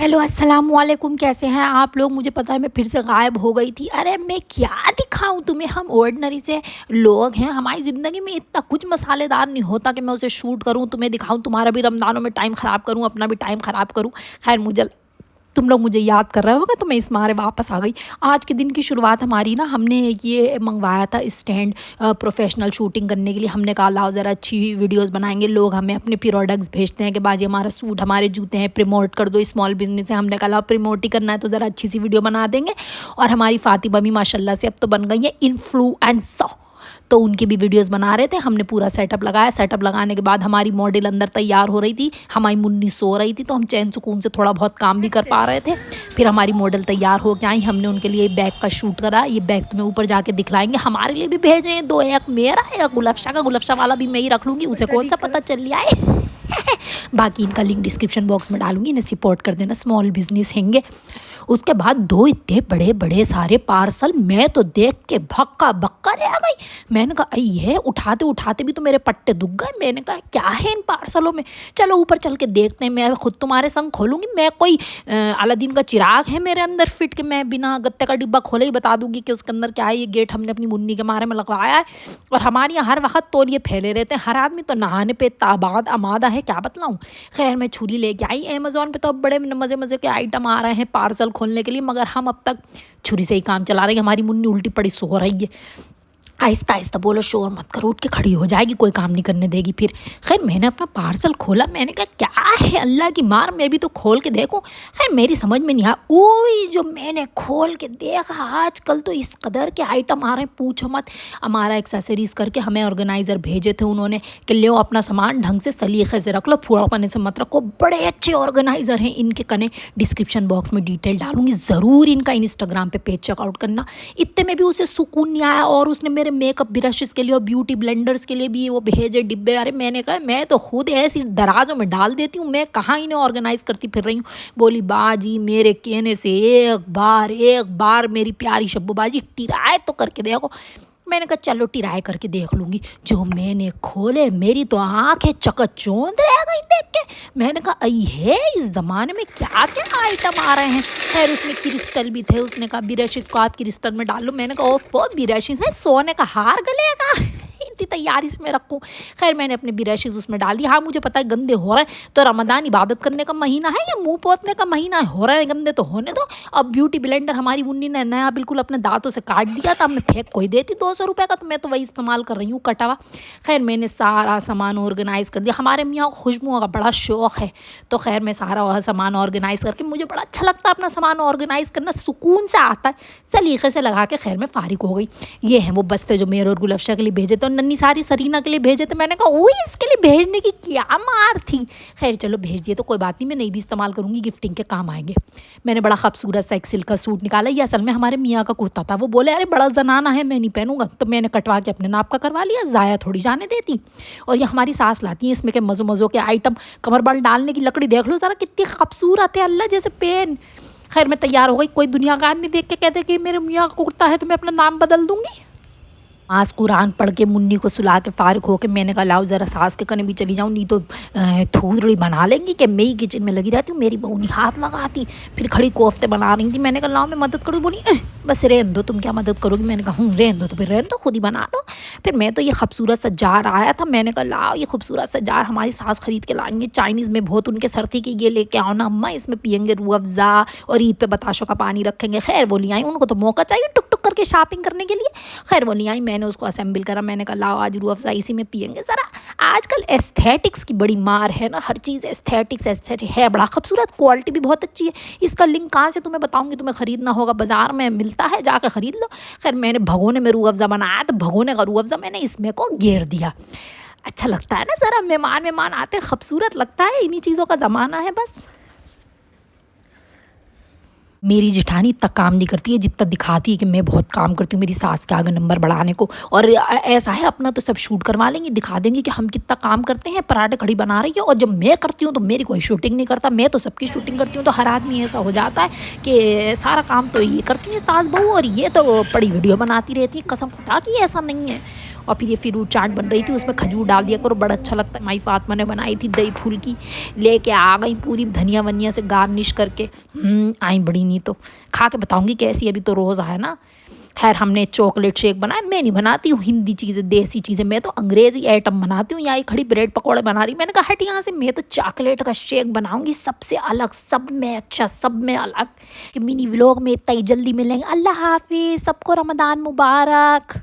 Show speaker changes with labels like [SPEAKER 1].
[SPEAKER 1] Hello अस्सलाम वालेकुम, कैसे हैं आप लोग। मुझे पता है मैं फिर से गायब हो गई थी। अरे मैं क्या दिखाऊं तुम्हें, हम ऑर्डिनरी से लोग हैं। हमारी ज़िंदगी में इतना कुछ मसालेदार नहीं होता कि मैं उसे शूट करूं, तुम्हें दिखाऊं, तुम्हारा भी रमज़ानों में टाइम ख़राब करूं, अपना भी टाइम ख़राब करूं। खैर मुझे तुम लोग मुझे याद कर रहे होगा तो मैं इस मारे वापस आ गई। आज के दिन की शुरुआत हमारी ना, हमने ये मंगवाया था स्टैंड प्रोफेशनल शूटिंग करने के लिए। हमने कहा लाओ ज़रा अच्छी वीडियोस बनाएंगे। लोग हमें अपने प्रोडक्ट्स भेजते हैं कि बाजी हमारा सूट, हमारे जूते हैं, प्रमोट कर दो, स्मॉल बिजनेस है। हमने कहा लाओ प्रमोट ही करना है तो ज़रा अच्छी सी वीडियो बना देंगे। और हमारी फ़ातिमा भी माशाल्लाह से अब तो बन गई है इन्फ्लुएंसर, तो उनकी भी वीडियोस बना रहे थे। हमने पूरा सेटअप लगाया। सेटअप लगाने के बाद हमारी मॉडल अंदर तैयार हो रही थी, हमारी मुन्नी सो रही थी, तो हम चैन सुकून से थोड़ा बहुत काम भी कर पा रहे थे। फिर हमारी मॉडल तैयार हो के आई, हमने उनके लिए बैग का शूट करा। ये बैग तुम्हें ऊपर जाके दिखलाएंगे। हमारे लिए भी भेजे हैं दो, एक मेरा एक गुलफशा का। गुलफशा वाला भी मैं ही रख लूँगी, उसे कौन सा पता चल लिया है। बाकी इनका लिंक डिस्क्रिप्शन बॉक्स में डालूंगी, इन्हें सपोर्ट कर देना, स्मॉल बिजनेस हैंगे। उसके बाद दो इतने बड़े बड़े सारे पार्सल, मैं तो देख के भक्का बक्का रह गई। मैंने कहा ये उठाते उठाते भी तो मेरे पट्टे दुख गए। मैंने कहा क्या है इन पार्सलों में, चलो ऊपर चल के देखते हैं। मैं खुद तुम्हारे संग खोलूँगी। मैं कोई अलादीन का चिराग है मेरे अंदर फिट के मैं बिना गत्ते का डिब्बा खोले ही बता दूंगी कि उसके अंदर क्या है। ये गेट हमने अपनी मुन्नी के मारे में लगवाया है। और हमारे यहाँ हर वक्त तौलिए फैले रहते हैं, हर आदमी तो नहाने पे ताबाद आमादा है, क्या बतलाऊँ। खैर मैं छुरी लेके आई। अमेज़ॉन पे तो अब बड़े मज़े मज़े के आइटम आ रहे हैं पार्सल खोलने के लिए, मगर हम अब तक छुरी से ही काम चला रहे हैं। हमारी मुन्नी उल्टी पड़ी सो रही है। आहिस्ता आहिस्ता बोलो, शोर मत करो, उठ के खड़ी हो जाएगी, कोई काम नहीं करने देगी फिर। खैर मैंने अपना पार्सल खोला। मैंने कहा क्या है अल्लाह की मार, मैं भी तो खोल के देखूं। खैर मेरी समझ में नहीं आया। ओई जो मैंने खोल के देखा, आजकल तो इस कदर के आइटम आ रहे हैं पूछो मत। हमारा एक्सेसरीज करके हमें ऑर्गेनाइज़र भेजे थे उन्होंने कि लो अपना सामान ढंग से सलीके से रख लो, फूड़ा पने से मत रखो। बड़े अच्छे ऑर्गेनाइज़र हैं इनके। कने डिस्क्रिप्शन बॉक्स में डिटेल डालूंगी, ज़रूर इनका इंस्टाग्राम पे पेज चेकआउट करना। इतने में भी उसे सुकून नहीं आया और उसने मेरे मेकअप ब्रशेस के लिए और ब्यूटी ब्लेंडर्स के लिए भी वो भेजे डिब्बे। अरे मैंने कहा मैं तो खुद ऐसी दराजों में डाल देती हूँ, मैं कहाँ इन्हें ऑर्गेनाइज करती फिर रही हूँ। बोली बाजी मेरे कहने से एक बार मेरी प्यारी शब्बू बाजी टिराए तो करके देखो। मैंने कहा चलो टिराए करके देख लूँगी। जो मैंने खोले मेरी तो आंखें चकचौंध रह गई देख के। मैंने कहा आई है इस ज़माने में क्या क्या आइटम आ रहे हैं। खैर उसमें क्रिस्टल भी थे। उसने कहा ब्रशेस को आप क्रिस्टल में डाल लो। मैंने कहा ओफ ब्रशेस है, सोने का हार गले का, इतनी तैयारी इसमें रखूँ। खैर मैंने अपने ब्रशेस उसमें डाल दिया। हाँ मुझे पता है गंदे हो रहे हैं, तो रमज़ान इबादत करने का महीना है या मुंह पोतने का महीना है, हो रहे हैं गंदे तो होने दो। अब ब्यूटी ब्लेंडर हमारी मुन्नी ने नया बिल्कुल अपने दांतों से काट दिया था, मैं फेंक कोई देती 200 रुपये का, तो मैं तो वही इस्तेमाल कर रही हूँ कटा हुआ। खैर मैंने सारा सामान ऑर्गेनाइज़ कर दिया। हमारे मियाँ को खुशबुओं का बड़ा शौक़ है, तो खैर मैं सारा सामान ऑर्गेनाइज़ करके, मुझे बड़ा अच्छा लगता है अपना सामान ऑर्गेनाइज़ करना, सुकून से आता है, सलीके से लगा के। खैर मैं फारिग हो गई। ये हैं वो बस्ते जो मेरे और गुलफशा के लिए भेजे थे और नन्नी सारी सरीना के लिए भेजे थे। मैंने कहा वही इसके लिए भेजने की क्या मार थी। खैर चलो भेज दिए तो कोई बात नहीं, मैं नहीं भी इस्तेमाल करूँगी, गिफ्टिंग के काम आएंगे। मैंने बड़ा खूबसूरत सा एक सिल्क का सूट निकाला। ये असल में हमारे मियाँ का कुर्ता था। वो बोले अरे बड़ा जनाना है, मैं नहीं पहनूंगा, तो मैंने कटवा के अपने नाप का करवा लिया, ज़ाया थोड़ी जाने देती। और ये हमारी सास लाती है इसमें के मज़ो मज़ो के आइटम। कमर बल डालने की लकड़ी देख लो ज़रा कितनी खूबसूरत है, अल्लाह जैसे पेन। खैर मैं तैयार हो गई। कोई दुनिया का आदमी देख के कहते कि मेरे मियाँ का कुर्ता है तो मैं अपना नाम बदल दूंगी। आज कुरान पढ़ के मुन्नी को सुला के फारिग होके मैंने कहा लाओ ज़रा सास के कने भी चली जाऊँ, नहीं तो थूड़ी बना लेंगी कि मैं ही किचन में लगी रहती हूँ। मेरी बहू नहीं हाथ लगाती। फिर खड़ी कोफ्ते बना रही थी। मैंने कहा लाओ मैं मदद करूँ। बोली बस रहने दो, तुम क्या मदद करोगी। मैंने कहा रहने दो, तो फिर रहने दो, खुद ही बना लो। फिर मैं तो ये खूबसूरत सा जार आया था, मैंने कहा लाओ ये खूबसूरत सा जार हमारी सास खरीद के लाएंगे। चाइनीज़ में बहुत उनके सर थी कि ये लेके आओ ना अम्मा, इसमें पियेंगे रूह अफ़ज़ा और ईद पे बताशों का पानी रखेंगे। खैर वो ले आई, उनको तो मौका चाहिए टुक टुक करके शॉपिंग करने के लिए। खैर वो ले आई, मैंने उसको असेंबल करा। मैंने कहा लाओ आज रूह अफ़ज़ा इसी में पियेंगे। ज़रा आजकल एस्थेटिक्स की बड़ी मार है ना, हर चीज़ एस्थेटिक्स है। बड़ा खूबसूरत, क्वालिटी भी बहुत अच्छी है। इसका लिंक कहाँ से तुम्हें बताऊँगी, तुम्हें ख़रीदना होगा, बाज़ार में मिलता है, जाकर ख़रीद लो। खैर मैंने भगोने में रूह अफ़ज़ा बनाया, तो भगोने का रूह अफ़ज़ा मैंने इसमें को घेर दिया। अच्छा लगता है ना, ज़रा मेहमान आते खूबसूरत लगता है। इन्हीं चीज़ों का ज़माना है बस। मेरी जेठानी इतना काम नहीं करती है जितना दिखाती है कि मैं बहुत काम करती हूँ मेरी सास के आगे नंबर बढ़ाने को। और ऐसा है अपना तो सब शूट करवा लेंगे, दिखा देंगे कि हम कितना काम करते हैं। पराठे खड़ी बना रही है और जब मैं करती हूँ तो मेरी कोई शूटिंग नहीं करता, मैं तो सबकी शूटिंग करती हूँ। तो हर आदमी ऐसा हो जाता है कि सारा काम तो ये करती है सास बहू और ये तो बड़ी वीडियो बनाती रहती है। कसम खुदा की ऐसा नहीं है। और फिर ये फ्रूट चाट बन रही थी, उसमें खजूर डाल दिया करो, बड़ा अच्छा लगता है। माई फातिमा ने बनाई थी दही फूल की, लेके आ गई पूरी धनिया वनिया से गार्निश करके। आई बड़ी नहीं तो खा के बताऊंगी कैसी। अभी तो रोज़ है ना। खैर हमने चॉकलेट शेक बनाया। मैं नहीं बनाती हूँ हिंदी चीज़ें, देसी चीज़ें, मैं तो अंग्रेज़ी आइटम बनाती हूँ। यहाँ ये खड़ी ब्रेड पकौड़े बना रही, मैंने कहा हट यहाँ से, मैं तो चॉकलेट का शेक बनाऊंगी, सबसे अलग, सब में अच्छा, सब में अलग। कि मिनी व्लॉग में इतना ही जल्दी मिलेंगे। अल्लाह हाफिज़, सबको रमज़ान मुबारक।